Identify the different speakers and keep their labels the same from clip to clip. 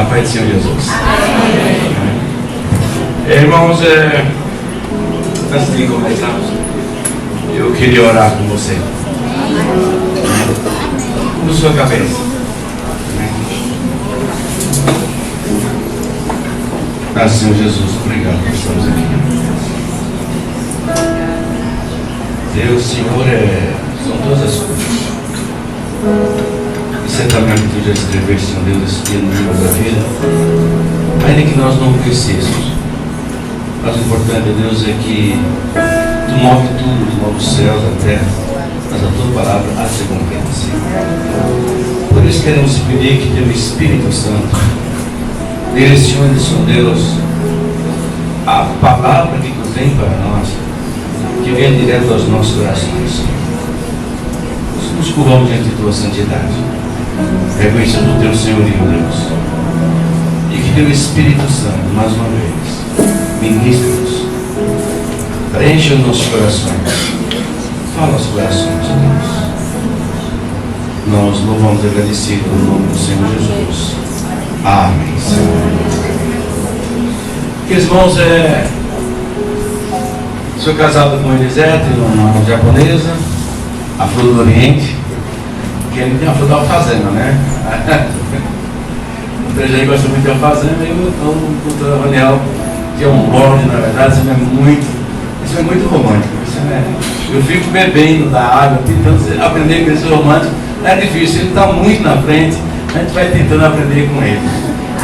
Speaker 1: paz do Senhor Jesus. Irmãos, antes de começarmos, eu queria orar com você. Na sua cabeça. Senhor Jesus, obrigado por estarmos aqui. Deus, Senhor, são todas as coisas. E certamente tu já escreveste, Senhor Deus, esse dia no livro da vida, ainda que nós não conhecêssemos. Mas o importante, Deus, é que tu move tudo, tu move os céus, a terra, mas a tua palavra há de ser cumprida, Senhor. Por isso queremos pedir que teu Espírito Santo direcione, Senhor Deus, a palavra que tu tem para nós, que venha direto aos nossos corações, Senhor. Nos curvamos diante de tua santidade, reconhecendo o teu senhorio, Deus, e que teu Espírito Santo, mais uma vez, ministra-nos, preencha os nossos corações, fala aos corações, Deus. Nós louvamos e agradecidos no nome do Senhor Jesus. Amém, Senhor. Irmãos, sou casado com Elisete, uma japonesa, a flor do Oriente, que ele tem a flor da alfazema, né? O Trejay gosta muito de alfazema, e eu estou com o doutor Raniel, que é um bode, na verdade, isso é muito romântico. Eu fico bebendo da água, tentando aprender com esse romântico. É difícil, ele está muito na frente, a gente vai tentando aprender com ele.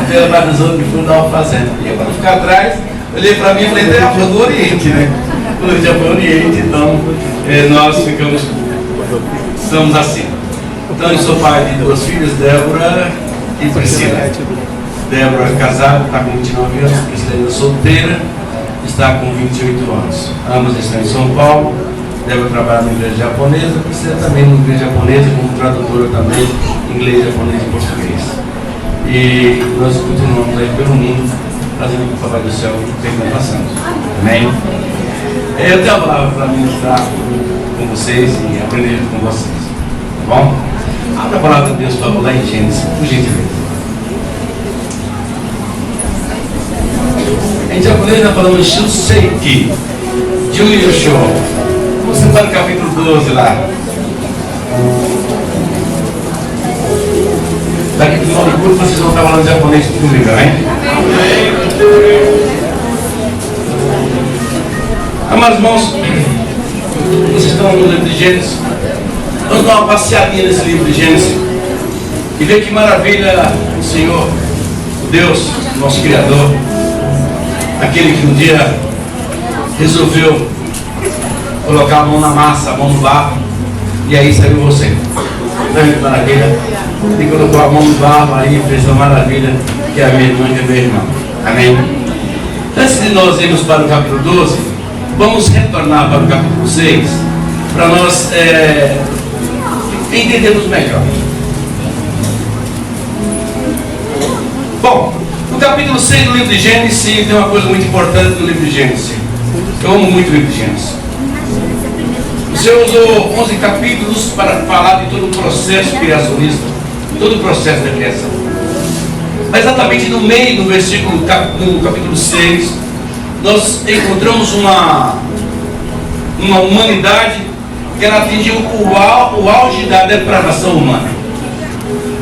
Speaker 1: Então ele vai nos outros de flor da alfazema. E eu, quando ficar atrás, olhei para mim e falei, é a flor do Oriente, né? Flor de Oriente, então nós estamos assim. Então eu sou pai de duas filhas, Débora e Priscila. Débora casada, está com 29 anos, Priscila solteira, está com 28 anos. Ambas estão em São Paulo. Débora trabalha na igreja japonesa, Priscila também na igreja japonesa, como tradutora também, inglês, japonês e português. E nós continuamos aí pelo mundo, fazendo o que o Papai do Céu tem passando. Amém? Eu tenho a palavra para ministrar com vocês e aprender com vocês. Tá bom? Abra a palavra de Deus, por favor, lá em Gênesis, por gentileza. Em japonês nós falamos Shuseiki, Juyosho. Você está no capítulo 12 lá. Daqui do final do curso vocês vão estar falando japonês comigo, hein? Amados irmãos, vocês estão no livro de Gênesis. Vamos dar uma passeadinha nesse livro de Gênesis e ver que maravilha o Senhor, o Deus, nosso Criador, aquele que um dia resolveu colocar a mão na massa, a mão no barro, e aí saiu você. Não é maravilha? Ele colocou a mão no barro, aí fez uma maravilha, que é a minha irmã e a meu irmão. Amém? Antes de nós irmos para o capítulo 12, vamos retornar para o capítulo 6, para nós entendermos melhor. Bom, no capítulo 6 do livro de Gênesis, tem uma coisa muito importante no livro de Gênesis. Eu amo muito o livro de Gênesis. O Senhor usou 11 capítulos para falar de todo o processo criacionista, todo o processo da criação. Mas exatamente no meio do versículo, no capítulo 6, nós encontramos uma humanidade que ela atingiu o auge da depravação humana.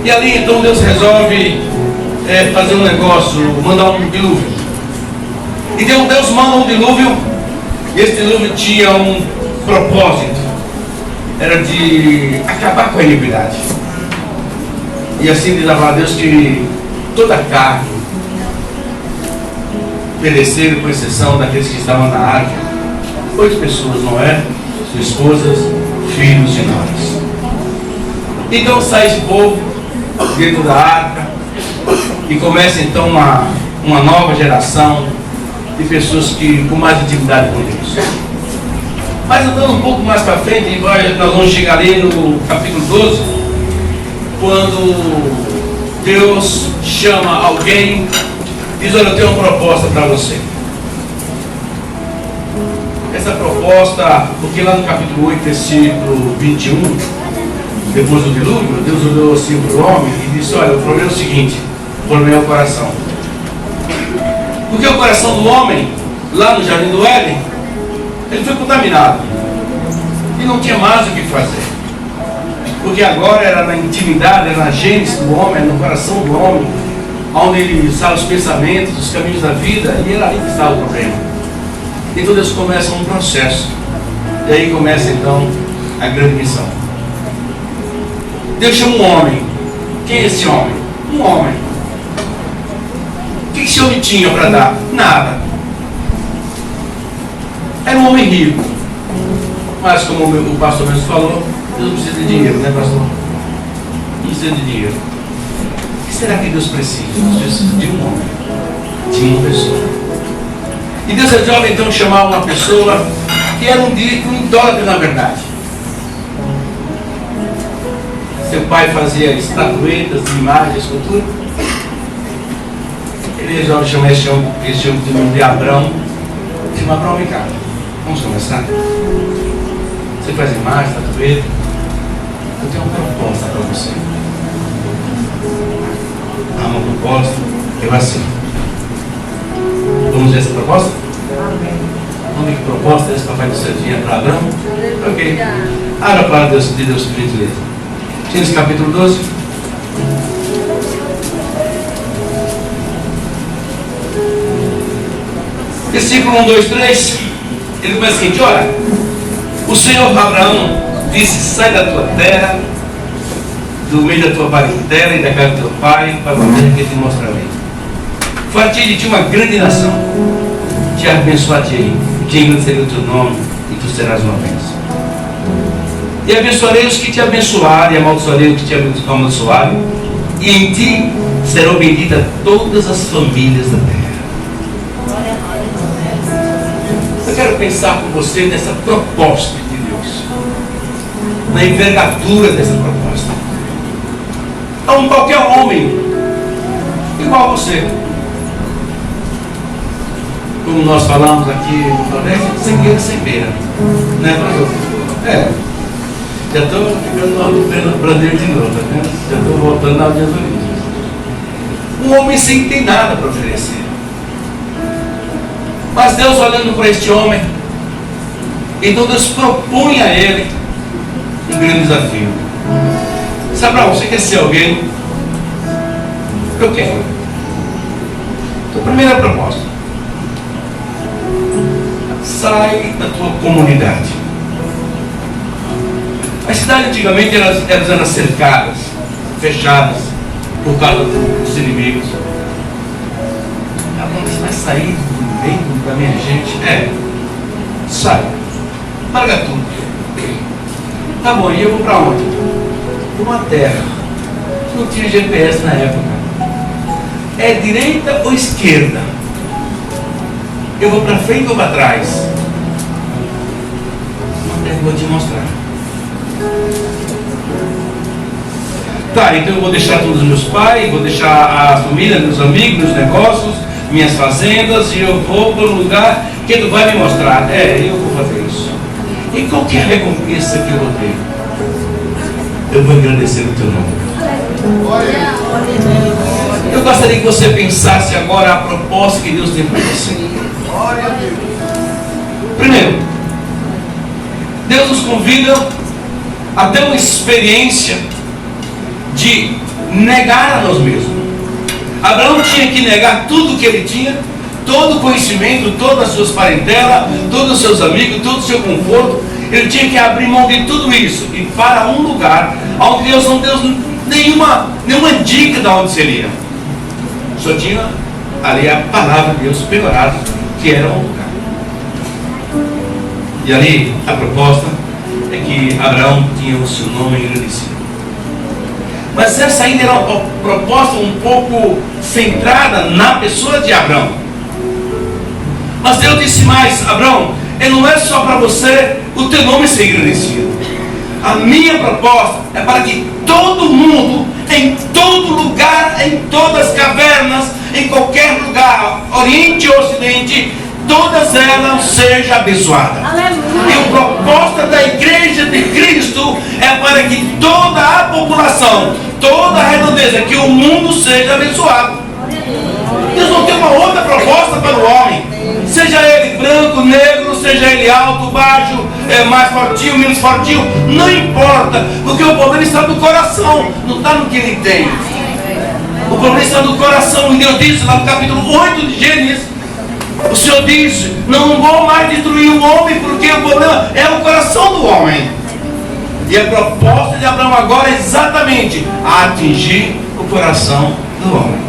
Speaker 1: E ali então Deus resolve fazer um negócio, mandar um dilúvio. Então Deus manda um dilúvio, e esse dilúvio tinha um propósito, era de acabar com a iniquidade. E assim diz a palavra de Deus que toda a carne pereceram, com exceção daqueles que estavam na arca, 8 pessoas, Noé, suas esposas, filhos e nós. Então sai esse povo dentro da arca e começa então uma nova geração de pessoas que com mais intimidade com Deus. Mas andando um pouco mais para frente, nós vamos chegar ali no capítulo 12, quando Deus chama alguém, diz: olha, eu tenho uma proposta para você. Essa proposta, porque lá no capítulo 8, versículo 21, depois do dilúvio, Deus olhou assim para o homem e disse: olha, o problema é o seguinte, Formei o coração. Porque o coração do homem, lá no Jardim do Éden, ele foi contaminado. E não tinha mais o que fazer. Porque agora era na intimidade, era na gênese do homem, era no coração do homem, onde ele sabe os pensamentos, os caminhos da vida, e era aí que estava o problema. Então Deus começa um processo. E aí começa então a grande missão. Deus chama um homem. Quem é esse homem? Um homem. O que esse homem tinha para dar? Nada. Era um homem rico. Mas como o pastor mesmo falou, Deus não precisa de dinheiro, né, pastor? Não precisa de dinheiro. O que será que Deus precisa? Deus precisa de um homem, de uma pessoa. E Deus resolve então chamar uma pessoa que era um idólatra na verdade. Seu pai fazia estatuetas, imagens, escultura. Ele resolve chamar esse homem de nome de Abrão. Chama Abrão, vem cá. Vamos começar? Você faz imagem, estatueta. Eu tenho uma proposta para você. Há uma proposta. Eu assim. Vamos ver essa proposta? Vamos ver que proposta é essa, papai do céu tinha para Abraão? Ok. Abra a palavra de Deus, por gentileza. Gênesis capítulo 12. Versículo 1, 2, 3. Ele começa o seguinte: olha, o Senhor Abraão disse: sai da tua terra, do meio da tua parentela e da casa do teu pai, para o terra que te mostrarei. Fartei de ti uma grande nação, te abençoarei, te engrandecerei o teu nome, e tu serás uma bênção. E abençoarei os que te abençoarem, e amaldiçoarei os que te amaldiçoarem, e em ti serão benditas todas as famílias da terra. Eu quero pensar com você nessa proposta de Deus, na envergadura dessa proposta. Então, qualquer homem igual a você, como nós falamos aqui no Floresta, sem guerra, sem beira, né, pastor? Já estou ficando no Brasileiro de novo, tá vendo? Já estou voltando na audiência olímpica. Um homem sem ter nada para oferecer. Mas Deus, olhando para este homem, então Deus propõe a ele um grande desafio. Sabe, Abraão, você quer ser alguém? Eu quero. Então, primeira proposta: sai da tua comunidade. As cidades antigamente elas eram cercadas, fechadas, por causa dos inimigos. Abraão, você vai sair do meio da minha gente? Sai. Larga tudo. Tá bom, e eu vou para onde? Para uma terra. Não tinha GPS na época. É direita ou esquerda? Eu vou para frente ou para trás? Uma terra que eu vou te mostrar. Tá, então eu vou deixar todos os meus pais, vou deixar a família, meus amigos, meus negócios, minhas fazendas, e eu vou para um lugar que tu vai me mostrar. Eu vou fazer isso. E qual que é a recompensa que eu vou ter? Eu vou agradecer o teu nome. Eu gostaria que você pensasse agora a proposta que Deus tem para você. Primeiro, Deus nos convida a ter uma experiência de negar a nós mesmos. Abraão tinha que negar tudo que ele tinha, todo o conhecimento, todas as suas parentelas, todos os seus amigos, todo o seu conforto. Ele tinha que abrir mão de tudo isso e para um lugar onde Deus não deu nenhuma dica de onde seria. Só tinha ali a palavra de Deus pegorada, que era um lugar. E ali a proposta é que Abraão tinha o seu nome engrandecido. Mas essa ainda era uma proposta um pouco centrada na pessoa de Abraão. Mas Deus disse mais: Abraão, não é só para você o teu nome ser engrandecido. A minha proposta é para que todo mundo, em todo lugar, em todas as cavernas, em qualquer lugar, Oriente ou Ocidente, todas elas sejam abençoadas. E a proposta da igreja de Cristo é para que toda a população, toda a redondeza, que o mundo seja abençoado. Deus não tem uma outra proposta para o homem, seja ele branco, negro, seja ele alto, baixo, mais fortinho, menos fortinho, não importa, porque o problema está no coração, não está no que ele tem. O problema está no coração. E Deus disse lá no capítulo 8 de Gênesis, o Senhor diz: não vou mais destruir o homem, porque o problema é o coração do homem. E a proposta de Abraão agora é exatamente a atingir o coração do homem,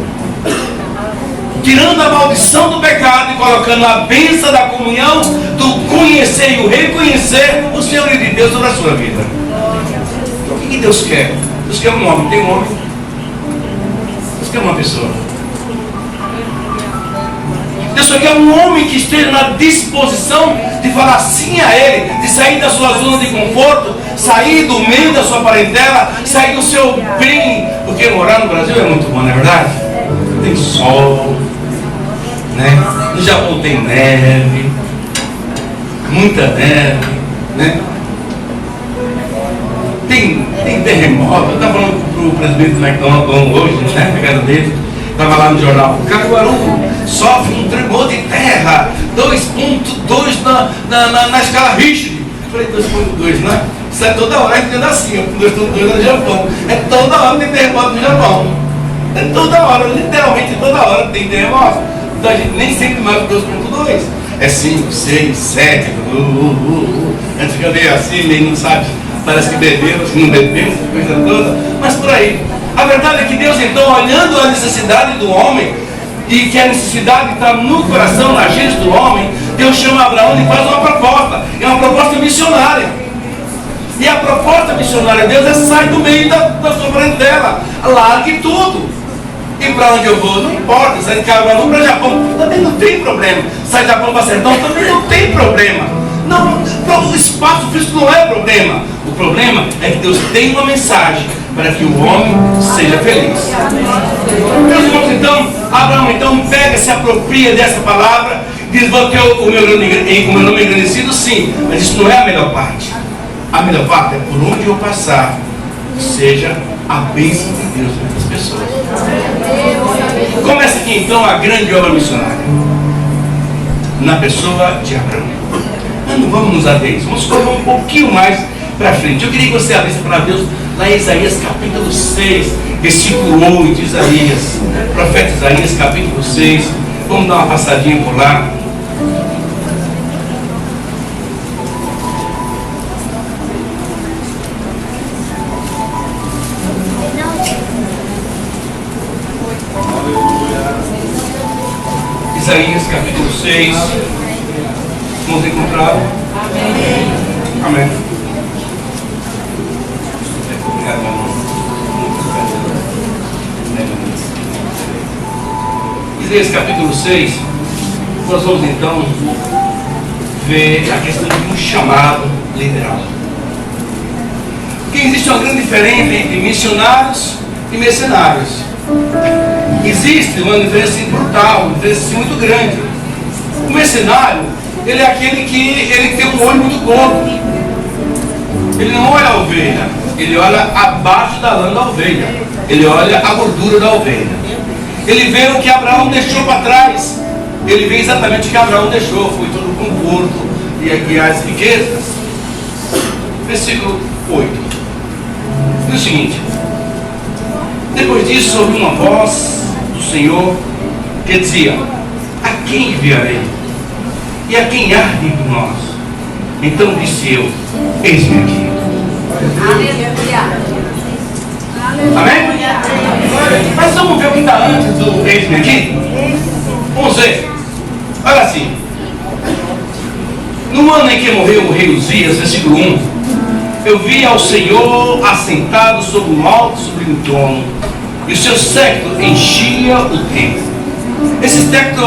Speaker 1: tirando a maldição do pecado e colocando a bênção da comunhão, do conhecer e o reconhecer o Senhorio de Deus sobre a sua vida. Então, o que Deus quer? Deus quer um homem. Tem um homem? Deus quer uma pessoa. Deus só quer um homem que esteja na disposição de falar sim a Ele, de sair da sua zona de conforto, sair do meio da sua parentela, sair do seu bem. Porque morar no Brasil é muito bom, não é verdade? Tem sol, né? No Japão tem neve, muita neve, né? Tem terremoto. Eu estava falando para o presidente do McDonald's hoje, né? Pegando dele. Estava lá no jornal: Caruaru sofre um tremor de terra 2.2 na escala Richter. Eu falei 2.2, né? Isso é toda hora entendendo assim, 2.2 no Japão. É toda hora tem terremoto no Japão. É toda hora, literalmente toda hora tem terremoto. Então a gente nem sempre mais 2.2. É 5, 6, 7. A gente fica meio assim, meio não sabe. Parece que bebemos, que não bebemos, coisa toda. Mas por aí. A verdade é que Deus, então, olhando a necessidade do homem, e que a necessidade está no coração, na gente do homem, Deus chama Abraão e faz uma proposta. É uma proposta missionária. E a proposta missionária de Deus é: sai do meio da sua parentela, largue tudo. E para onde eu vou? Não importa. Sai de Caruaru para Japão, também não tem problema. Sai de Japão para Sertão, também não tem problema. Não, o espaço físico não é problema. O problema é que Deus tem uma mensagem para que o homem seja feliz. Meus irmãos, então, Abraão então pega, se apropria dessa palavra, diz: vou ter o meu nome engrandecido, sim, mas isso não é a melhor parte. A melhor parte é por onde eu passar, seja a bênção de Deus para as pessoas. Começa aqui então a grande obra missionária, na pessoa de Abraão. Mas não vamos nos ater isso, vamos correr um pouquinho mais para frente. Eu queria que você abrisse para Deus lá em Isaías capítulo 6, versículo 8, Isaías, profeta Isaías capítulo 6. Vamos dar uma passadinha por lá. Isaías capítulo 6. Vamos encontrar. Amém. Amém. Obrigado, meu irmão. Isaías capítulo 6. Nós vamos então ver a questão de um chamado literal. Porque existe uma grande diferença entre missionários e mercenários. Existe uma diferença brutal, uma diferença muito grande. O mercenário, ele é aquele que ele tem um olho muito gordo. Ele não olha a ovelha, ele olha abaixo da lã da ovelha. Ele olha a gordura da ovelha. Ele vê o que Abraão deixou para trás. Ele vê exatamente o que Abraão deixou. Foi todo o conforto e as riquezas. Versículo 8. Diz o seguinte: depois disso ouvi uma voz do Senhor que dizia: a quem enviarei? E a quem há de ir por nós? Então disse eu: eis-me aqui. Amém? Mas vamos ver o que está antes do eis-me aqui? Vamos ver. Olha assim: no ano em que morreu o rei Uzias, versículo 1, eu vi ao Senhor assentado sobre um alto sublime trono, e o seu séquito enchia o templo. Esse séquito,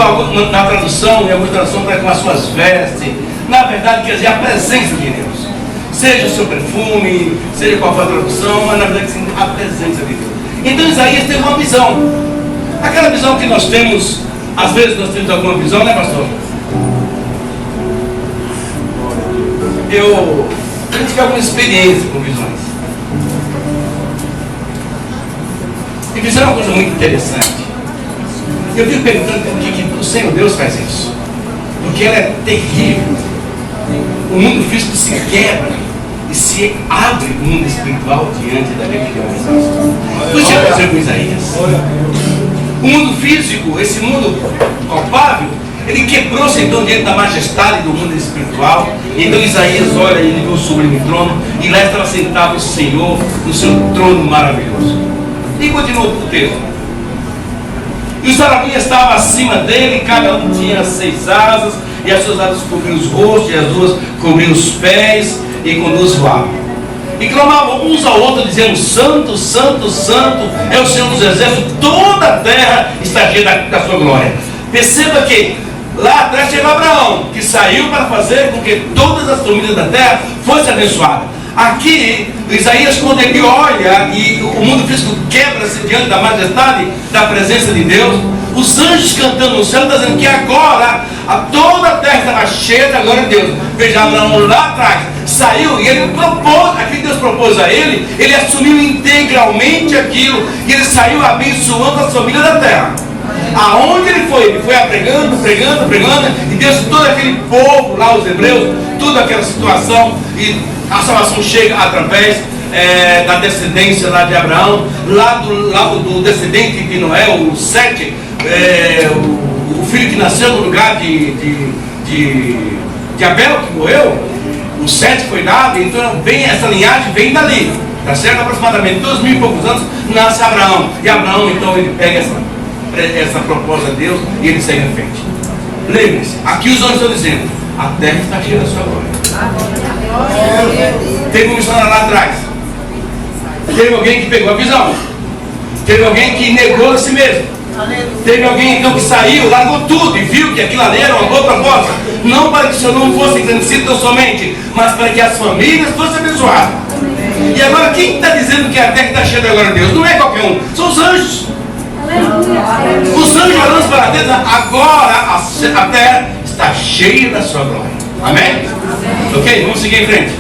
Speaker 1: na tradução, em alguma tradução, está com as suas vestes. Na verdade, quer dizer a presença de Deus. Seja o seu perfume, seja qual for a tradução, mas na verdade, sim, a presença de Deus. Então Isaías teve uma visão. Aquela visão que nós temos, às vezes nós temos alguma visão, né, pastor? Eu tive alguma experiência com visões. E fizeram uma coisa muito interessante. Eu fico perguntando por que o Senhor Deus faz isso. Porque ela é terrível. O mundo físico se quebra e se abre o mundo espiritual diante da rebelião. O que aconteceu com Isaías? O mundo físico, esse mundo palpável, ele quebrou-se então diante da majestade do mundo espiritual. E então Isaías olha e ele vê o sublime trono, e lá estava sentado o Senhor no seu trono maravilhoso. E continua o texto. E os serafins estavam acima dele, cada um tinha 6 asas, e as suas asas cobriam os rostos, e as 2 cobriam os pés, e com 2 voavam. E clamavam uns ao outro, dizendo: Santo, Santo, Santo é o Senhor dos Exércitos, toda a terra está cheia da sua glória. Perceba que lá atrás chegou Abraão, que saiu para fazer com que todas as famílias da terra fossem abençoadas. Aqui, Isaías, quando ele olha e o mundo físico quebra-se diante da majestade da presença de Deus, os anjos cantando no céu, estão dizendo que agora toda a terra estava cheia da glória de Deus. Veja, Abraão lá atrás saiu e ele propôs, aquilo que Deus propôs a ele assumiu integralmente aquilo, e ele saiu abençoando as famílias da terra. Aonde ele foi pregando, e Deus, todo aquele povo lá, os hebreus, toda aquela situação, e a salvação chega através da descendência lá de Abraão, lá do descendente de Noé, o Sete, o filho que nasceu no lugar de Abel, que morreu. O Sete foi dado, então vem essa linhagem, vem dali, tá certo? Aproximadamente 2000 e poucos anos nasce Abraão, e Abraão então ele pega essa proposta de Deus e ele segue em frente. Lembre-se, aqui os anjos estão dizendo: a terra está cheia da sua glória. Teve um missionário lá atrás, teve alguém que pegou a visão, teve alguém que negou a si mesmo, teve alguém então que saiu, largou tudo e viu que aquilo ali era uma boa proposta, não para que o Senhor não fosse engrandecido tão somente, mas para que as famílias fossem abençoadas. E agora quem está dizendo que a terra está cheia da glória de Deus? Não é qualquer um, são os anjos. Os anjos orando para Deus: agora a terra está cheia da sua glória. Amém? Ok? Vamos seguir em frente.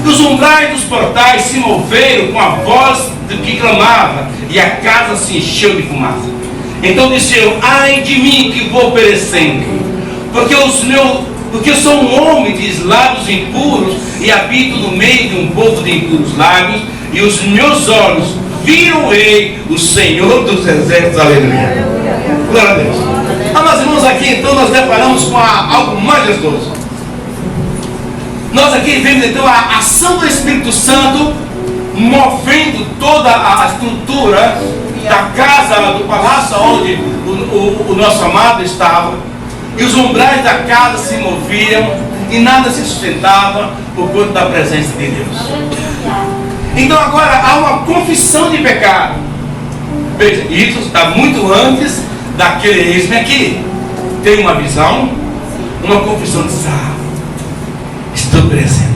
Speaker 1: Os umbrais dos portais se moveram com a voz do que clamava, e a casa se encheu de fumaça. Então disseram: ai de mim que vou perecendo, porque eu sou um homem de lábios impuros, e habito no meio de um povo de impuros lábios, e os meus olhos viram o Rei, o Senhor dos Exércitos. Aleluia. Glória a Deus. Mas irmãos, aqui então nós deparamos com algo majestoso. Nós aqui vemos então a ação do Espírito Santo movendo toda a estrutura da casa, do palácio onde o nosso amado estava, e os umbrais da casa se moviam e nada se sustentava por conta da presença de Deus. Então agora há uma confissão de pecado. Veja, isso está muito antes daquele eis-me aqui. Tem uma visão, uma confissão de estou perecendo.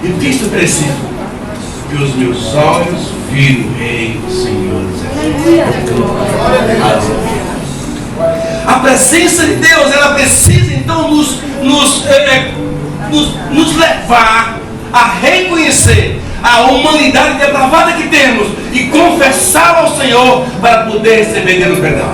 Speaker 1: E o que estou perecendo? Que os meus olhos viram o Rei, o Senhor dos Exércitos. A presença de Deus, ela precisa então nos levar a reconhecer a humanidade depravada que temos e confessar ao Senhor para poder receber dele o perdão.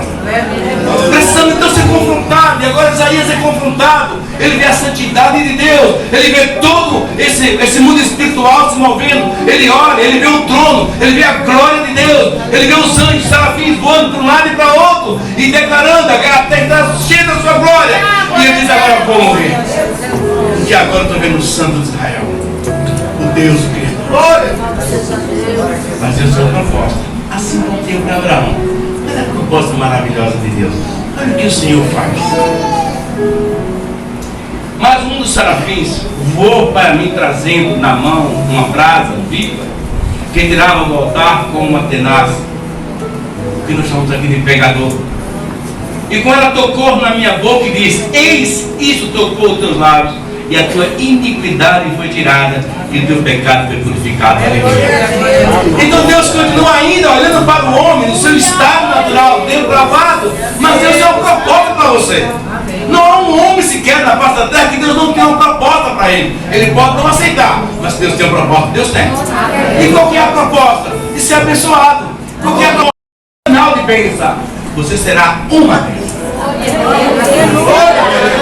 Speaker 1: Precisamos então ser confrontados, e agora Isaías é confrontado. Ele vê a santidade de Deus, ele vê todo esse mundo espiritual se movendo, ele olha, ele vê o trono, ele vê a glória de Deus, ele vê os anjos, serafins voando para um lado e para outro, e declarando: a terra está cheia da sua glória. E ele diz: agora eu vou morrer, porque agora eu estou vendo o Santo de Israel, o Deus Cristo. Glória! Mas eu sou a proposta, assim como tem para Abraão. Olha a proposta maravilhosa de Deus. Olha o que o Senhor faz. Mas um dos serafins voou para mim, trazendo na mão uma brasa viva, que tirava do altar com uma tenaz, que nós chamamos aqui de pegador. E com ela tocou na minha boca e disse: eis, isso tocou os teus lábios, e a tua iniquidade foi tirada, e o teu pecado foi purificado. Então Deus continua ainda olhando para o homem no seu estado natural, depravado, mas Deus tem um propósito para você. Não há um homem sequer na face da terra que Deus não tem uma proposta para para ele. Ele pode não aceitar, mas Deus tem uma proposta. Deus tem. E qual que é a proposta? De ser abençoado. Qual que é a proposta final de bênção? Você será uma bênção.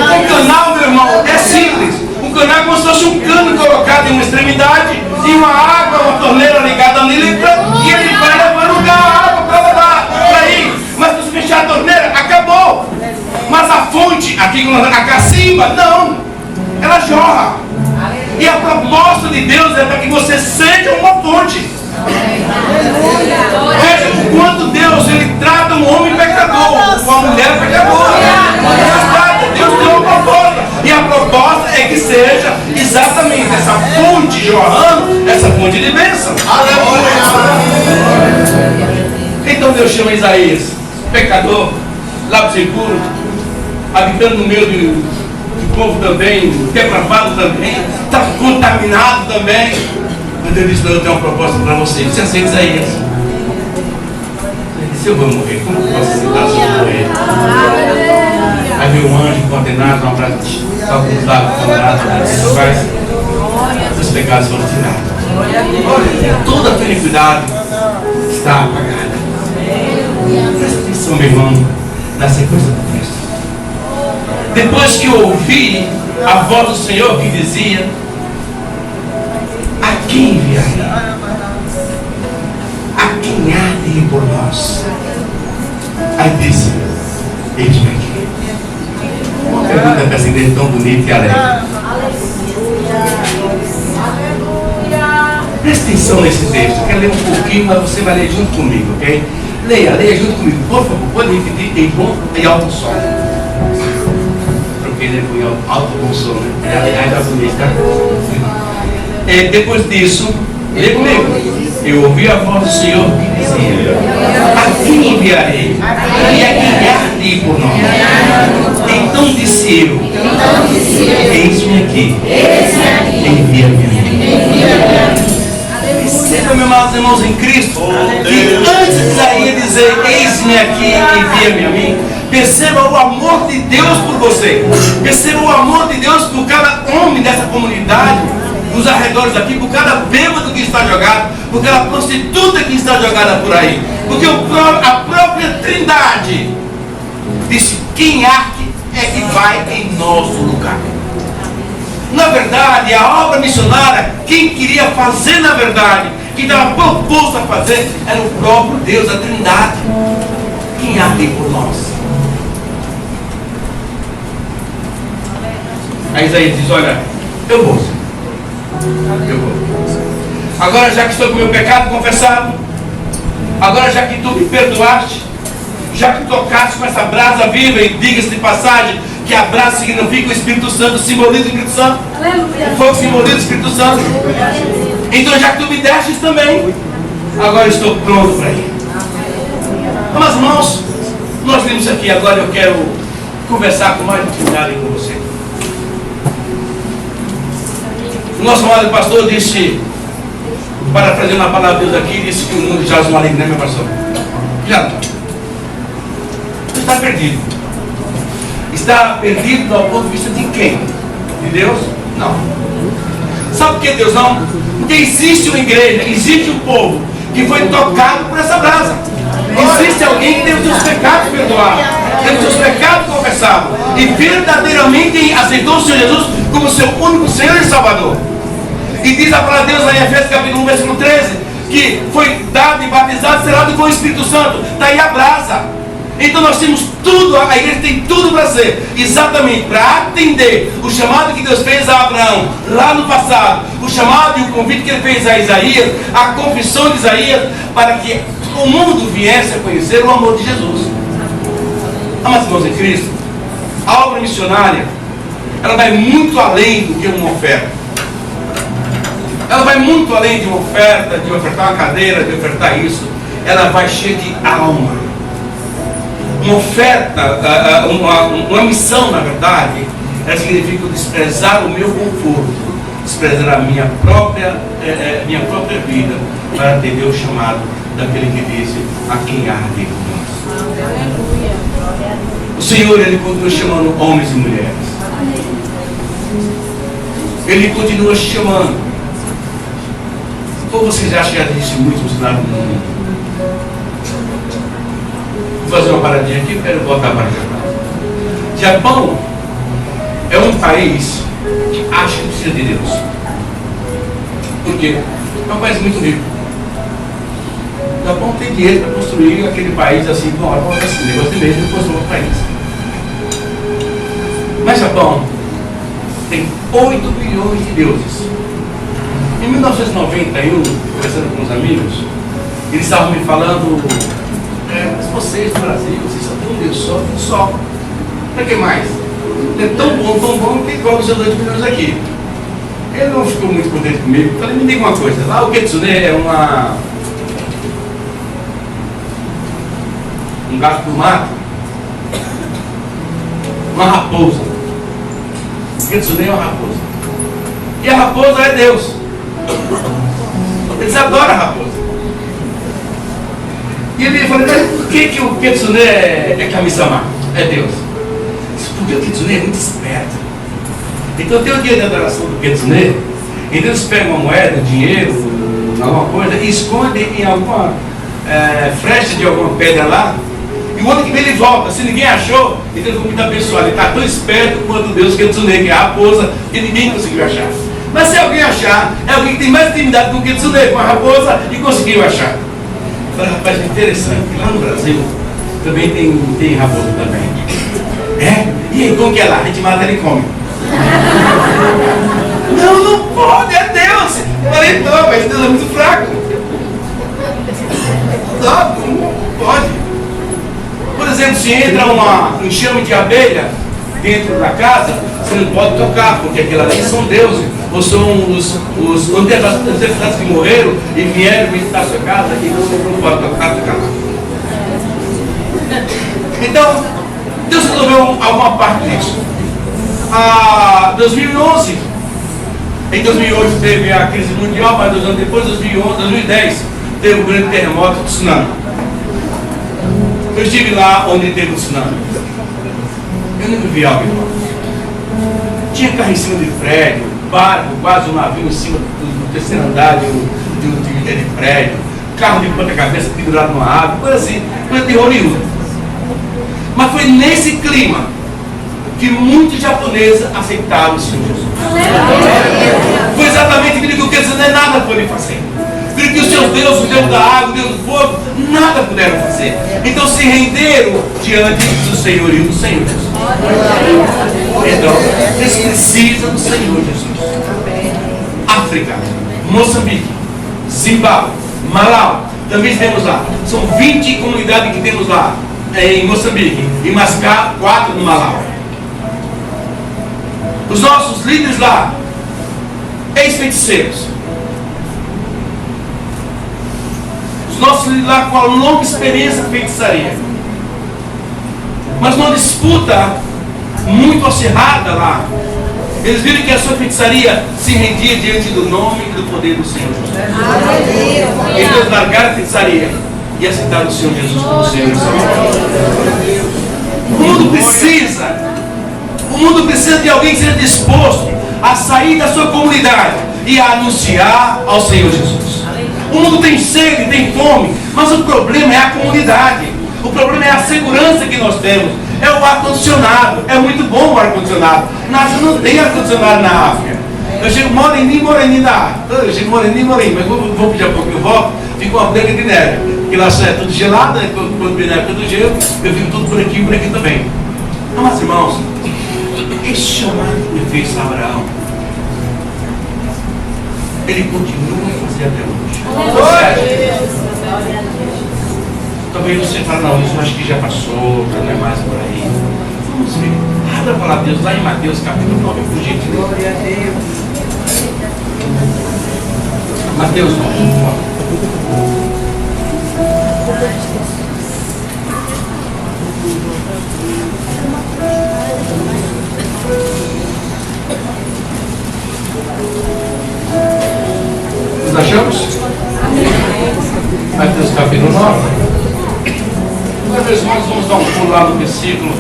Speaker 1: Um canal, meu irmão, é simples. Um canal é como se fosse um cano colocado em uma extremidade e uma água, uma torneira ligada nele, e ele vai levando a água para levar para ir. Mas se você fechar a torneira, acabou. Mas a fonte, aqui a cacimba, não. Ela jorra. E a proposta de Deus é para que você seja uma fonte. Veja o quanto Deus ele trata um homem pecador, uma mulher pecadora. Deus tem uma proposta. E a proposta é que seja exatamente essa fonte jorrando, essa fonte de bênção. Então Deus chama Isaías, pecador, lábio seguro, habitando no meio do povo também, depravado também, está contaminado também. Mas Deus disse: não, eu tenho uma proposta para você. Você aceita Isaías? Se eu vou morrer, como eu posso aceitar se eu morrer? Aí veio um anjo condenado, uma prática condenado, os pecados foram tirados. Toda a tua iniquidade está apagada. Presta atenção, meu irmão, na sequência do texto. Depois que eu ouvi a voz do Senhor que dizia: a quem enviarei? A quem há de ir por nós? Aí disse: eis-me aqui. Uma pergunta para esse tão bonita e alegre. Presta atenção nesse texto. Eu quero ler um pouquinho, mas você vai ler junto comigo, ok? Leia junto comigo, por favor. Pode repetir em bom e alto som. Porque ele foi alto bom som, né? Aliás, a bonita, tá? Depois disso, lê comigo. Eu ouvi a voz do Senhor que dizia: a quem enviarei? E a quem há de ir por nós? Então disse eu: eis-me aqui, envia-me a mim. Perceba, meus amados irmãos em Cristo, que antes de Isaías dizer: eis-me aqui, envia-me a mim, perceba o amor de Deus por você. Perceba o amor de Deus por cada homem dessa comunidade, nos arredores daqui, por cada bêbado que está jogado, por cada prostituta que está jogada por aí. Porque a própria Trindade disse: quem há é que vai em nosso lugar. Na verdade, a obra missionária, quem queria fazer na verdade, quem estava proposto a fazer, era o próprio Deus, a Trindade. Quem há de ir por nós? Aí Isaías diz: olha, eu vou. Eu vou. Agora, já que estou com o meu pecado confessado, agora já que tu me perdoaste, já que tocaste com essa brasa viva, e diga-se de passagem que a brasa significa o Espírito Santo, simboliza o Espírito Santo. O fogo simboliza o Espírito Santo. Então, já que tu me destes também, agora estou pronto para ir. Mas, irmãos, nós vimos aqui, agora eu quero conversar com mais intimidade com você. O nosso amado pastor disse, para trazer uma palavra de Deus aqui, disse que o mundo jaz no maligno, né, meu pastor? Já não. Está perdido. Está perdido do ponto de vista de quem? De Deus? Não. Sabe por que Deus não? Porque existe uma igreja, existe um povo que foi tocado por essa brasa. Existe alguém que tem os seus pecados perdoados, tem os seus pecados confessados e verdadeiramente aceitou o Senhor Jesus como seu único Senhor e Salvador. E diz a palavra de Deus lá em Efésios capítulo 1, versículo 13, que foi dado e batizado, selado com o Espírito Santo. Está aí a brasa. Então nós temos tudo, a igreja tem tudo para ser, exatamente para atender o chamado que Deus fez a Abraão lá no passado, o chamado e o convite que ele fez a Isaías, a confissão de Isaías, para que o mundo viesse a conhecer o amor de Jesus. Amados irmãos em Cristo, a obra missionária, ela vai muito além do que uma oferta. Ela vai muito além de uma oferta, de ofertar uma cadeira, de ofertar isso. Ela vai cheia de alma. Uma oferta, uma missão, na verdade, ela significa desprezar o meu conforto, desprezar a minha própria vida, para atender o chamado daquele que disse: a quem há de ir por nós. O Senhor, Ele continua chamando homens e mulheres. Ele continua chamando. Ou vocês acham que já existe muito missionário no mundo? Vou fazer uma paradinha aqui, eu quero voltar para o Japão. Japão é um país que acha que precisa de Deus. Por quê? É um país muito rico. O Japão tem dinheiro para construir aquele país assim, bom, agora esse negócio de mesmo construir um país. Mas Japão tem 8 bilhões de deuses. Em 1991, conversando com os amigos, eles estavam me falando, mas vocês no Brasil, vocês só têm um Deus só, um só. Para que mais? É tão bom que igual os 8 bilhões aqui. Ele não ficou muito contente comigo. Eu falei, me diga uma coisa, lá o Kitsune é um gato do mato, uma raposa. O Kitsune é uma raposa. E a raposa é Deus. Eles adoram a raposa. E ele falou, mas por que o Kitsune é Kami-sama? É Deus. Porque o Kitsune é muito esperto. Então tem o dia de adoração do Kitsune, então eles pegam uma moeda, dinheiro, alguma coisa, e escondem em alguma frecha de alguma pedra lá, e o ano que vem ele volta. Se ninguém achou, então ele foi muito abençoado. Ele está tão esperto quanto Deus Kitsune, que é a raposa, que ninguém conseguiu achar. Mas se alguém achar, é alguém que tem mais intimidade com o Kitsune, com a raposa, e conseguiu achar. Eu falei, rapaz, é interessante, que lá no Brasil também tem raposa também. É? E aí, como que é lá? A gente mata ele e come. Não pode, é Deus. Eu falei, não, mas Deus é muito fraco. Não pode. Por exemplo, se entra um enxame de abelha dentro da casa, você não pode tocar, porque aqueles ali são deuses, ou são os antepassados que morreram e vieram visitar a sua casa, e não pode tocar, ficar lá. Então, Deus resolveu alguma parte disso. Em 2011, em 2008 teve a crise mundial, mas 2 anos depois, 2010, teve um grande terremoto, o tsunami. Eu estive lá onde teve o tsunami. Eu nunca vi algo igual. Tinha carro em cima de prédio, barco, quase um navio em cima do terceiro andar de um prédio, carro de ponta-cabeça pendurado numa árvore, coisa assim, coisa de Hollywood. Mas foi nesse clima que muitos japoneses aceitaram o Senhor Jesus. Foi exatamente aquilo que o Kitsune nada pôde fazer. Aquilo que os seus deuses, o Deus da água, o Deus do fogo, nada puderam fazer. Então se renderam diante do senhorio do Senhor Jesus. Então, eles precisam do Senhor Jesus. África, Moçambique, Zimbábue, Malawi, também temos lá. São 20 comunidades que temos lá em Moçambique e mais 4 no Malawi. Os nossos líderes lá, ex-feiticeiros. Os nossos líderes lá com a longa experiência de feitiçaria. Mas numa disputa muito acirrada lá, eles viram que a sua feitiçaria se rendia diante do nome e do poder do Senhor Jesus. Eles largaram a feitiçaria e aceitaram o Senhor Jesus como Senhor e Salvador. O mundo precisa de alguém que seja disposto a sair da sua comunidade e a anunciar ao Senhor Jesus. O mundo tem sede, tem fome, mas o problema é a comunidade. O problema é a segurança que nós temos. É o ar-condicionado. É muito bom o ar-condicionado. Mas não tem ar-condicionado na África. Eu chego moreninho lá. Eu chego moreninho, mas vou pedir um pouquinho, eu volto, fica uma branca de neve. Porque lá é tudo gelado, né? Quando vem na época do gelo, eu fico tudo por aqui também. Mas irmãos, esse chamado que fez Abraão, ele continua a fazer até hoje. Talvez você fale, não, isso eu acho que já passou, já não é mais por aí. Vamos ver. Abra a palavra de Deus lá em Mateus capítulo 9, por gentileza. Glória a Deus. Mateus 9, por favor. Nós achamos? Mateus capítulo 9. Agora, meus irmãos, vamos dar um pulo lá no versículo.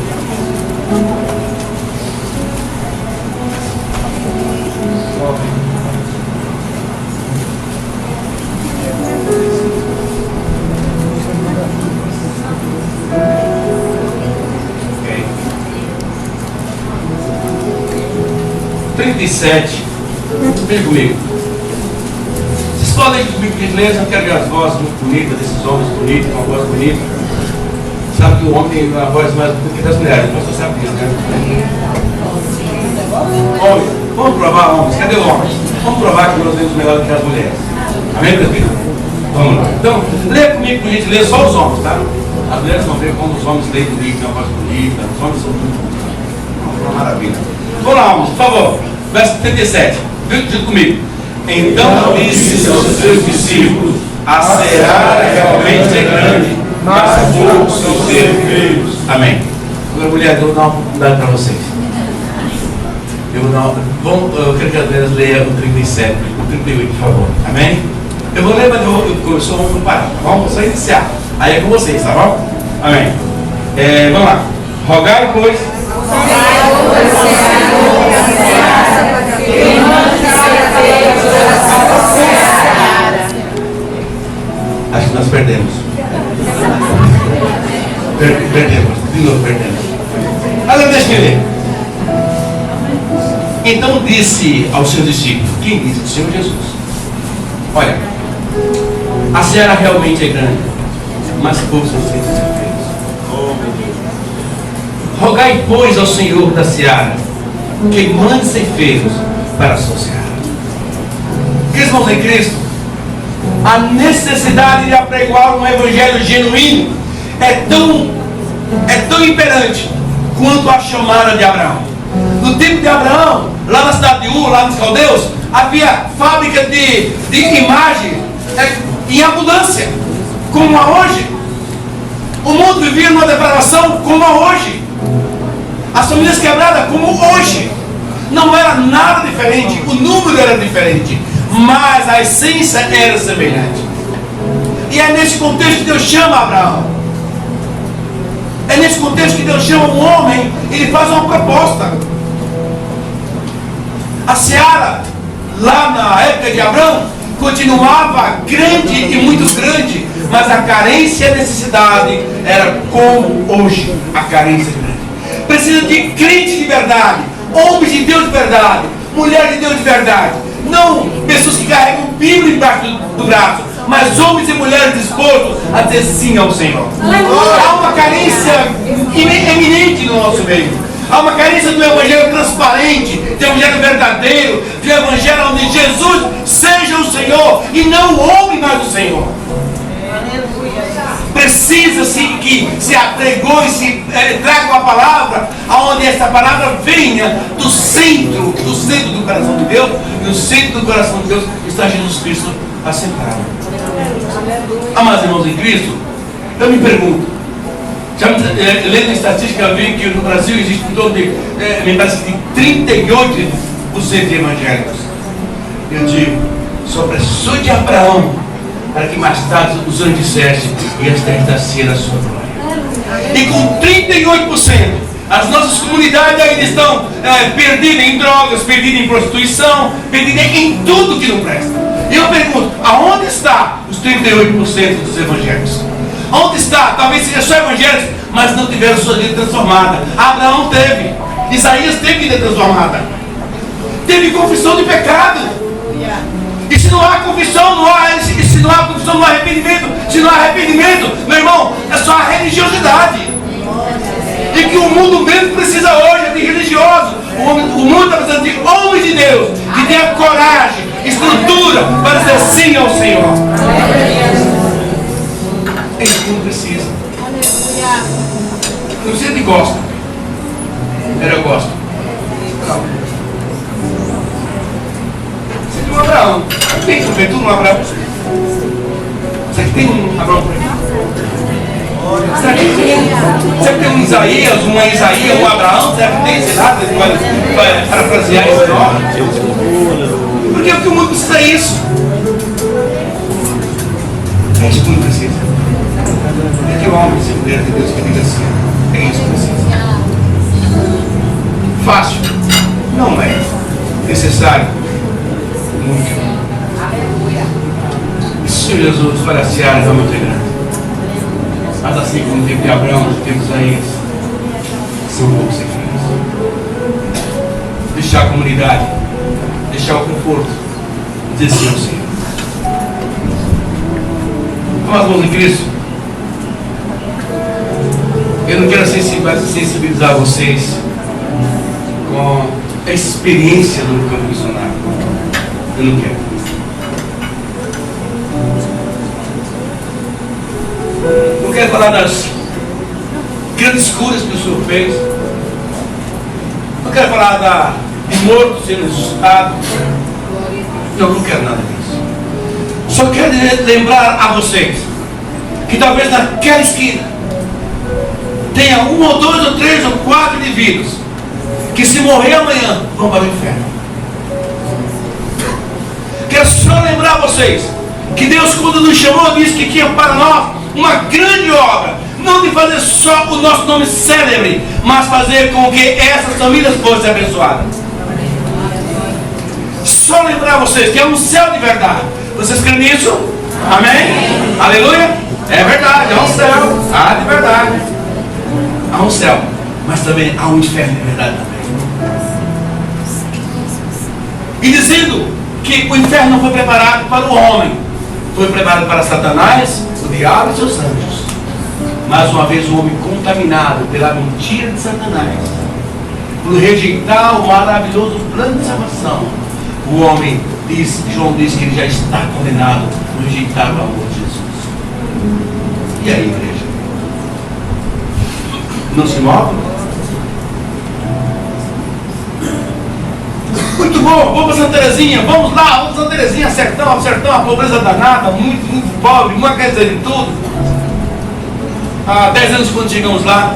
Speaker 1: 37. Vem comigo. Vocês podem ir comigo, por gentileza? Eu quero ver as vozes muito bonitas desses homens bonitos, uma voz bonita. Sabe que o homem tem uma voz mais bonita que das mulheres, mas você sabe disso, né? Homens, vamos provar, homens. Cadê os homens? Vamos provar que nós temos melhor do que as mulheres. Amém, presbítero? Vamos lá. Então, leia comigo, por gentileza, só os homens, tá? As mulheres vão ver como os homens leem bonito, tem uma voz bonita. Os homens são uma maravilha. Vamos lá, homens, por favor. Verso 37. Diga comigo. Então disse aos seus discípulos: a seara realmente é grande, mas poucos são os ceifeiros. Amém. Agora, mulher, eu vou dar uma oportunidade para vocês. Eu quero que as mulheres leiam o 37, o 38, por favor. Amém? Eu vou ler, mas eu só vou parar, tá bom? Vou só iniciar. Aí é com vocês, tá bom? Amém. Vamos lá. Rogai, pois. Acho que nós perdemos. Perdemos. De novo perdemos. Agora deixa eu ler. Então disse aos seus discípulos. Quem disse? O Senhor Jesus. Olha, a seara realmente é grande, mas poucos são ceifeiros. Rogai, pois, ao Senhor da seara que mande ceifeiros para a sua seara. Irmãos em Cristo, a necessidade de apregoar um evangelho genuíno é tão imperante quanto a chamada de Abraão. No tempo de Abraão, lá na cidade de Ur, lá nos caldeus, havia fábrica de imagem em abundância, como a hoje. O mundo vivia numa depravação como a hoje. As famílias quebradas como hoje. Não era nada diferente, o número era diferente, mas a essência era semelhante. E é nesse contexto que Deus chama Abraão. É nesse contexto que Deus chama um homem, ele faz uma proposta. A seara, lá na época de Abraão, continuava grande e muito grande, mas a carência e a necessidade era como hoje a carência é grande. Precisa de crente de verdade, homens de Deus de verdade, mulheres de Deus de verdade, não pessoas que carregam Bíblia embaixo do braço, mas homens e mulheres dispostos a dizer sim ao Senhor. Há uma carência eminente no nosso meio. Há uma carência do evangelho transparente, do evangelho verdadeiro, do evangelho onde Jesus seja o Senhor e não o homem, mas o Senhor. Precisa-se que se apregou e se traga uma palavra onde essa palavra venha do centro do coração de Deus, e no centro do coração de Deus está Jesus Cristo assentado. Amados irmãos em Cristo, eu me pergunto, lendo a estatística, eu vi que no Brasil existe em torno de, me parece de 38% de evangélicos. Eu digo, só precisou de Abraão para que mais tarde os anjos dissessem: e esta é a da sua glória. E com 38%, as nossas comunidades ainda estão perdidas em drogas, perdidas em prostituição, perdidas em tudo que não presta. E eu pergunto, aonde está os 38% dos evangélicos? Onde está? Talvez seja só evangélicos, mas não tiveram sua vida transformada. Abraão teve, Isaías teve vida transformada, teve confissão de pecado. E se não há confissão, não há confissão, não há arrependimento. Se não há arrependimento, meu irmão, é só a religiosidade. E que o mundo mesmo precisa hoje é de religiosos. O mundo está precisando de homens de Deus que tenham coragem, estrutura para dizer sim ao Senhor. Esse mundo precisa. Não precisa de gosta. Eu gosto. Não. Você tem um Abraão. Tem juventude no Abraão? Você que tem um Abraão? Será que tem um Isaías, um Abraão? Será que tem? Sei lá, você vai parafrasear esse nome? Porque o que o mundo precisa é isso. É isso que o mundo precisa. É que o homem e mulher de Deus que diga assim: é isso que precisa. Fácil? Não é. Necessário? Muito. E se o Senhor Jesus para a seara realmente é grande, mas assim como no tempo de Abraão, no tempo de Isaías, são poucos ceifeiros. Deixa deixar a comunidade, deixar o conforto, dizer sim ao Senhor. Amados irmãos em Cristo, eu não quero sensibilizar vocês com a experiência do campo missionário. Eu não quero. Não quero falar das grandes curas que o Senhor fez. Não quero falar de mortos sendo ressuscitados. Não quero nada disso. Só quero lembrar a vocês que talvez naquela esquina tenha 1 ou 2 ou 3 ou 4 indivíduos que, se morrer amanhã, vão para o inferno. Quero só lembrar a vocês que Deus, quando nos chamou, disse que tinha para nós uma grande obra, não de fazer só o nosso nome célebre, mas fazer com que essas famílias fossem abençoadas. Só lembrar a vocês que é um céu de verdade. Vocês creem nisso? Amém? Aleluia? É verdade, há um céu, há de verdade. Há um céu, mas também há um inferno de verdade também. E dizendo que o inferno não foi preparado para o homem, foi preparado para Satanás, o diabo e seus anjos. Mais uma vez o homem contaminado pela mentira de Satanás, por rejeitar o maravilhoso plano de salvação, o homem diz, João diz que ele já está condenado por rejeitar o amor de Jesus. E aí, igreja? Não se move? Muito bom, vamos para Santa Terezinha, vamos lá, vamos para Santa Terezinha, sertão, a pobreza danada, muito pobre, uma quer dizer de tudo. Há 10 anos quando chegamos lá,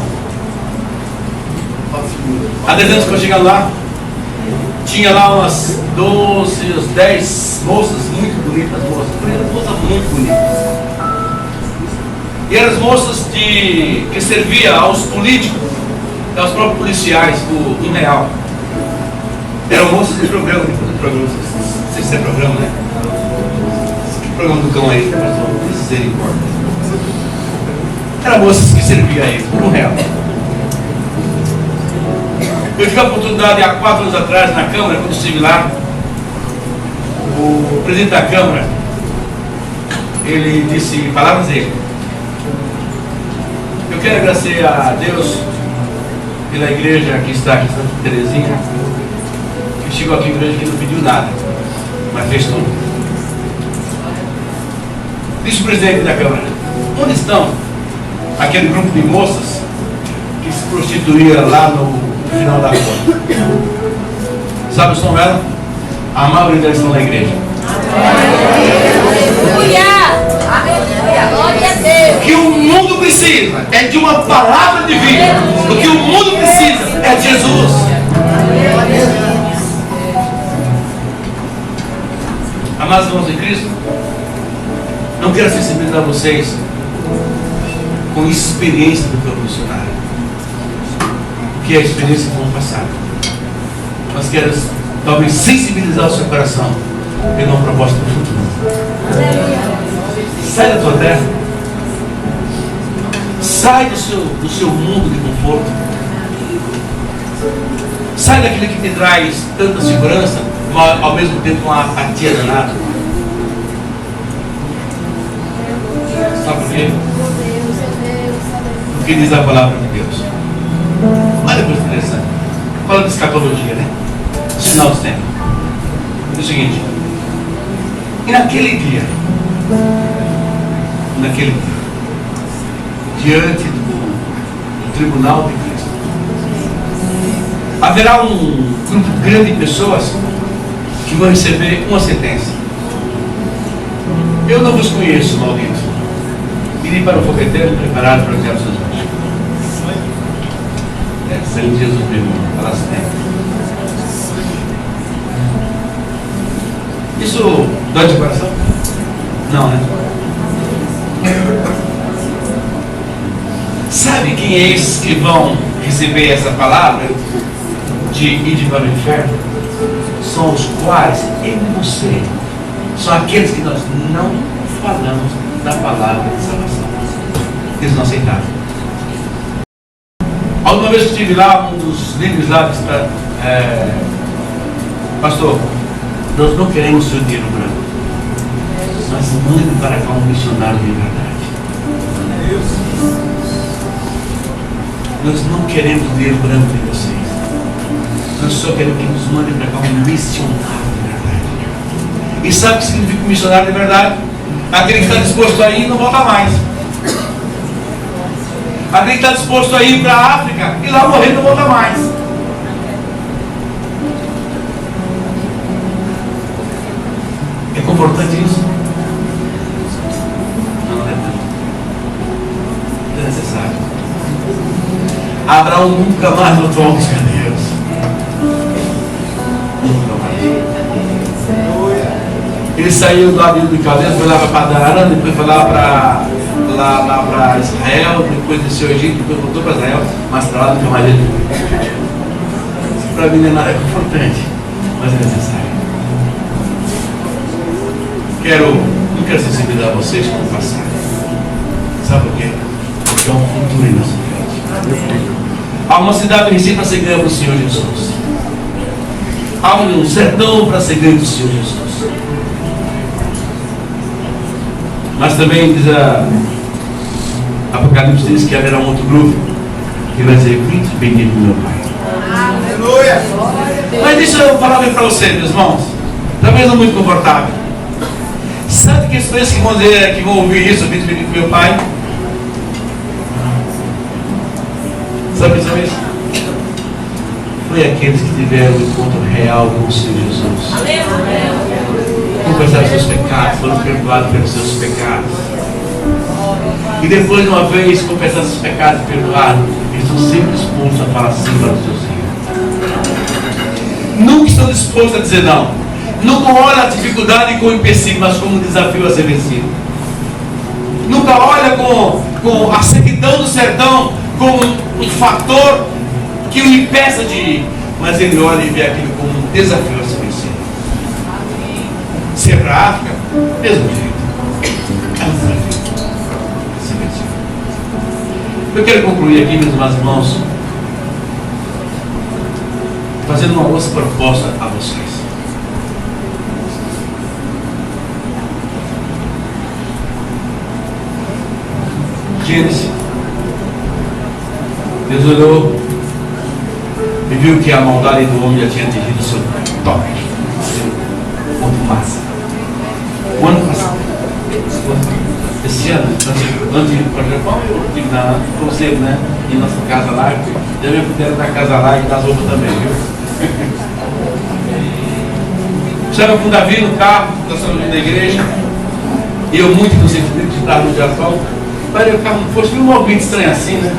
Speaker 1: tinha lá umas 12, 10 moças muito bonitas, moças muito bonitas. E eram as moças que serviam aos políticos, aos próprios policiais, por R$1. Eram moças de programa, não sei se é programa, né? Que programa do cão aí, misericórdia. Eram moças que serviam a eles por R$1. Eu tive a oportunidade há 4 anos atrás na Câmara, quando estive lá, o presidente da Câmara, ele disse palavras dele: eu quero agradecer a Deus pela igreja que está aqui em Santa Terezinha, que chegou aqui em igreja que não pediu nada, mas fez tudo. Disse o presidente da Câmara: onde estão aquele grupo de moças que se prostituía lá no final da rua? Sabe o som dela? A maioria delas estão na igreja. O que o mundo precisa é de uma palavra de vida. O que o mundo precisa é de Jesus. Amados irmãos em Cristo, não quero sensibilizar vocês com experiência do campo missionário, que é a experiência que vão passar, mas quero talvez sensibilizar o seu coração pela uma proposta do futuro. Sai da tua terra, sai do seu mundo de conforto, sai daquilo que te traz tanta segurança, mas ao mesmo tempo uma apatia danada. Sabe por quê? Porque diz a palavra de Deus. Olha que coisa interessante. Fala de escatologia, né? Sinal do tempo. É o seguinte: e naquele dia, diante do tribunal de Cristo, haverá um grupo grande de pessoas que vão receber uma sentença: eu não vos conheço, maldito. Irei para o fogueteiro preparado para tirar os seus anjos. Sangue de Jesus mesmo, fala assim. Isso dói de coração? Não, né? Sabe quem é esses que vão receber essa palavra de ir para o inferno? São os quais eu e você são aqueles que nós não falamos da palavra de salvação. Eles não aceitaram. A última vez que estive lá, um dos líderes lá Pastor, nós não queremos seu dinheiro branco, mas mande para cá um missionário de verdade. Nós não queremos dinheiro branco de vocês. Nós só queremos que nos mande para cá um missionário de verdade. E sabe o que significa um missionário de verdade? Aquele que está disposto a ir e não volta mais. Aquele que está disposto a ir para a África e lá morrer e não volta mais. É confortante isso? Não é tanto. É necessário. Abraão nunca mais voltou aos carneiros. Nunca mais. Ele saiu do Abel de Caldeus, foi lá para Padan, depois foi lá para Israel, depois desceu ao Egito, depois voltou para Israel, mas para lá nunca mais ele foi. Para mim não é nada confortante, mas é necessário. Não quero sensibilizar vocês com o passado. Sabe por quê? Porque há um futuro em nossa vida. Há uma cidade em Recife para ser ganha para o Senhor Jesus. Há um sertão para ser ganho do Senhor Jesus. Mas também diz Apocalipse diz que haverá um outro grupo que vai dizer: muito bendito meu Pai. Aleluia! Mas deixa eu falar bem para vocês, meus irmãos. Talvez não muito confortável. Sabe que as pessoas que vão dizer, que vão ouvir isso, muito bendito meu Pai? Sabe isso? Foi aqueles que tiveram o encontro real com o Senhor Jesus. Aleluia! Confessaram seus pecados, foram perdoados pelos seus pecados. E depois de uma vez confessados seus pecados e perdoados, eles estão sempre dispostos a falar sim para o seu Senhor. Nunca estão dispostos a dizer não. Nunca olha a dificuldade como empecilho, mas como um desafio a ser vencido. Nunca olha com a sequidão do sertão como um fator que o impeça de ir, mas ele olha e vê aquilo como um desafio a ser vencido. Se é para a África, mesmo jeito. É um desafio. Eu quero concluir aqui, meus irmãos, fazendo uma outra proposta a vocês. Gênesis. Deus olhou e viu que a maldade do homem já tinha atingido o seu toque, seu ponto máximo. O ano passado, esse ano, antes de ir para o Japão, eu estive na conselho, né? Em nossa casa lá, também puderam dar casa lá e das roupas também, viu? Estava com o Davi no carro, na saúde da igreja, e eu muito inocente de estar no Japão. Mas o carro não fosse, viu um movimento estranho assim, né?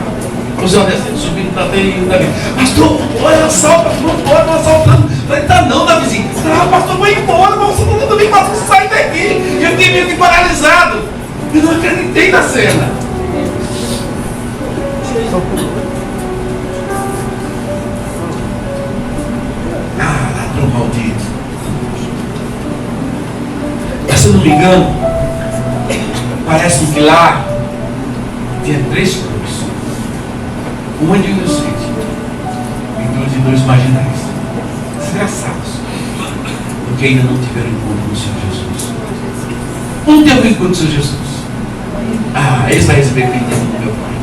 Speaker 1: O Zé descendo, subindo, tá até aí o Davi. Pastor, olha, assalta, não pode, não assaltando. Falei, tá não, Davizinho. Ah, pastor, vai embora, mas você não também passa, sai daqui. E eu fiquei meio que paralisado. Eu não acreditei na cena. Ah, ladrão maldito. Mas se eu não me engano, parece que lá tinha 3 clubes. Uma de inocente e dois marginais. Desgraçados. Porque ainda não tiveram encontro com o Senhor Jesus. Um teve encontro com o Senhor Jesus. Ah, eles vão receber bênção do meu Pai.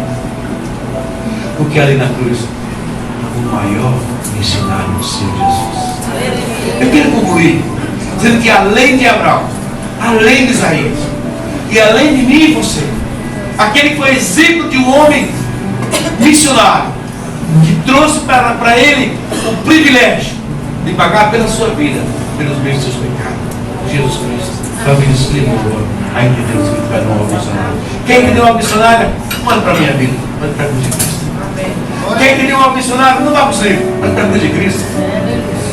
Speaker 1: Porque ali na cruz, o maior missionário do Senhor Jesus. Eu quero concluir dizendo que além de Abraão, além de Isaías, e além de mim e você, aquele que foi exemplo de um homem missionário, que trouxe para ele o privilégio de pagar pela sua vida, pelos meus seus pecados, Jesus Cristo. Talvez isso lhe levou a entender o significado de uma obra missionária. Quem entendeu uma obra missionária, manda para a minha vida, manda para a cruz de Cristo. Quem entendeu uma obra missionária, não vá para o céu, manda para a cruz de Cristo.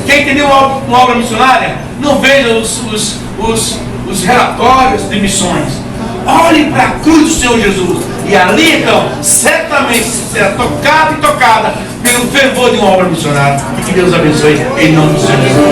Speaker 1: Quem entendeu uma obra missionária, não veja os relatórios de missões. Olhe para a cruz do Senhor Jesus. E ali então, certamente será tocada e tocada pelo fervor de uma obra missionária. E que Deus abençoe em nome do Senhor Jesus.